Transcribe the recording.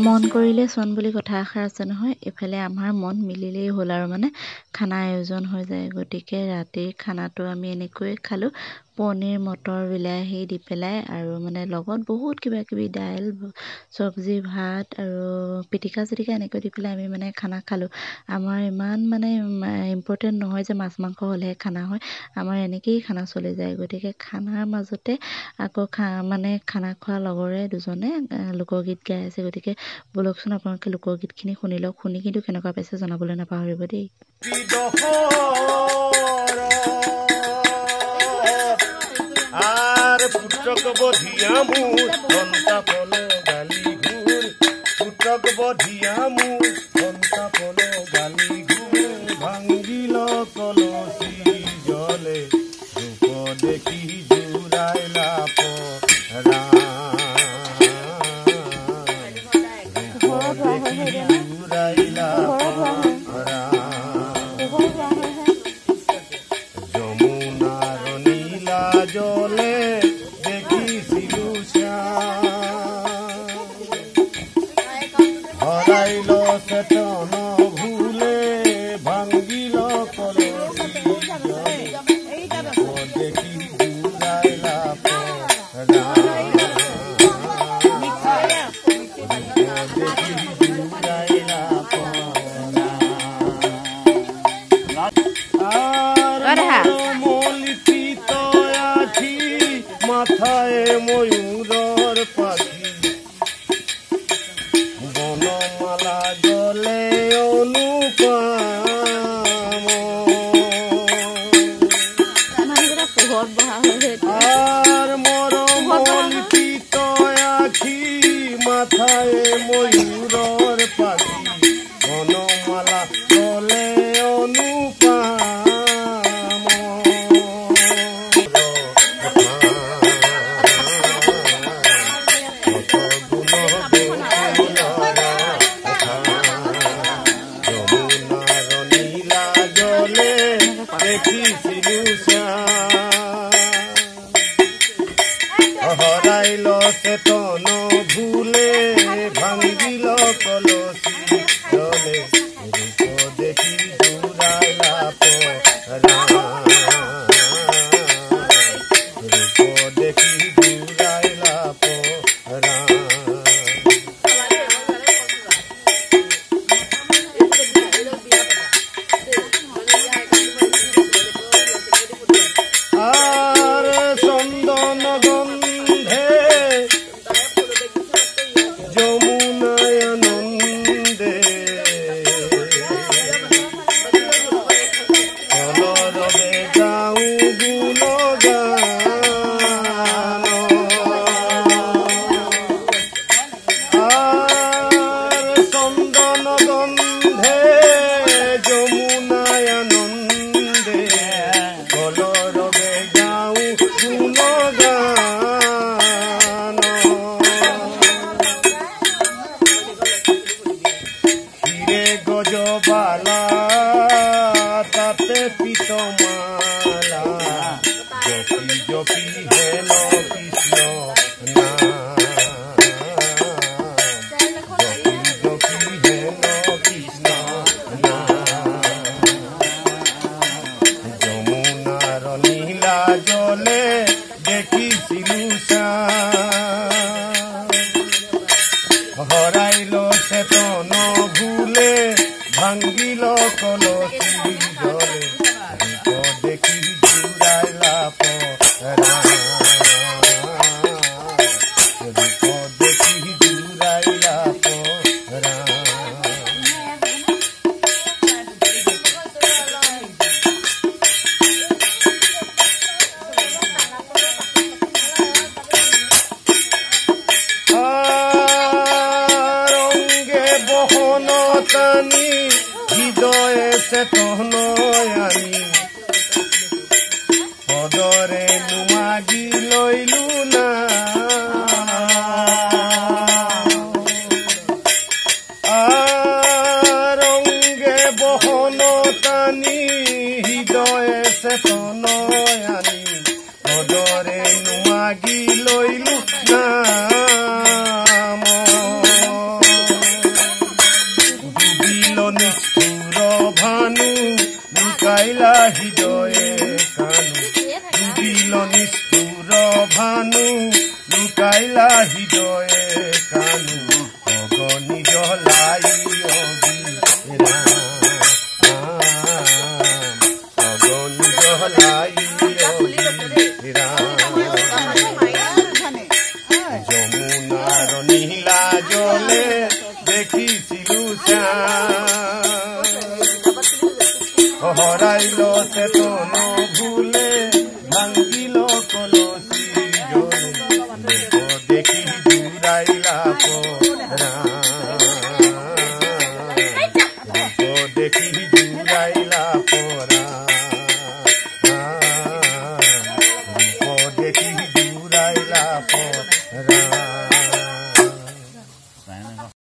মন কৰিলে চন বুলি কথা এষাৰ আছে নহয়। এফালে আমাৰ মন মিলিলেই হ'ল আৰু মানে খানা আয়োজন হৈ যায়। গতিকে ৰাতিৰ খানাটো আমি এনেকৈয়ে খালোঁ, পনীৰ মটৰ বিলাহী দি পেলাই আৰু মানে লগত বহুত কিবা কিবি দাইল চব্জি ভাত আৰু পিটিকা চিটিকা এনেকৈ দি পেলাই আমি মানে খানা খালোঁ। আমাৰ ইমান মানে ইম্পৰ্টেণ্ট নহয় যে মাছ মাংস হ'লেহে খানা হয়, আমাৰ এনেকেই খানা চলি যায়। গতিকে খানাৰ মাজতে আকৌ খানা খোৱাৰ লগৰে দুজনে লোকগীত গাই আছে। গতিকে বলকচোন আপোনালোকে লোকগীতখিনি শুনি লওক, শুনি কিন্তু কেনেকুৱা পাইছে জনাবলৈ নাপাহৰিব দেই। পুত্ৰক বধিয়া মোৰ সন্তাপন গালি ঘূৰ, পুত্ৰক বধিয়া মোৰ সন্তাপন গালি ঘূৰ, ভাঙিল কলচি জলে ৰূপ দেখি জোৰাইলা পৰা, ৰূপ দেখি জোৰাইলা পৰা, যমুনাৰ নীলা জলে হৰাইল চেতন ভুলে, ভাঙ্গিল কলচি দেখি জোৰাইলা পৰা, দেখি জোৰাইলা পৰা, মলিতি তয়াঠি মাথায় ময়ূৰৰ পাখি, বনমালা জলে অনুপম, আৰ মৰমলিতি তয়াখি মাথায় ময়ূৰৰ পাখি, বনমালা জলে অনুপম, হৰাইল চেতন ভুলে, ভাঙ্গিল কলচি জলে ৰূপ দেখি জোৰাইলা পৰা, ৰূপ দেখি জোৰাইলা পৰা, চন্দন গন্ধে যমুনায় আনন্দে, কলরবে গাও গুণগান, আর চন্দন গন্ধে যমুনায় আনন্দে, কলরবে গাও গুণগান, হিরে গজবালা তাতে পিতমালা, জপি জপি হেন কৃষ্ণ নাম, জপি জপি হেন কৃষ্ণ নাম, যমুনার নীলা জলে দেখিছিলু চাঁদ, হরাইল চেতন ভুলে, ভাঙ্গিল কলচি জলে রূপ দেখি জোৰাইলা পৰা, ৰূপ দেখি জোৰাইলা পৰা, রঙ্গে বহন টানি হৃদয়ে চেতন আনি, পদরে নুমাগি লইলু না, রঙ্গে বহন টানি হৃদয়ে চেতন আনি, পদরে নুমাগি লইলু নাম, দিল নিষ্ঠুর ভানু লুকাইলা হৃদয়ে কানু অগনি জলাই অগনি জলাই যমুনার নীলা জলে দেখিছিলু হরাইল চেতন ভুলে ভাঙ্গিল কলসি জলে দেখি জুড়াইলা পরা দেখি জুড়াইলা পরা দেখি জুড়াইলা পরা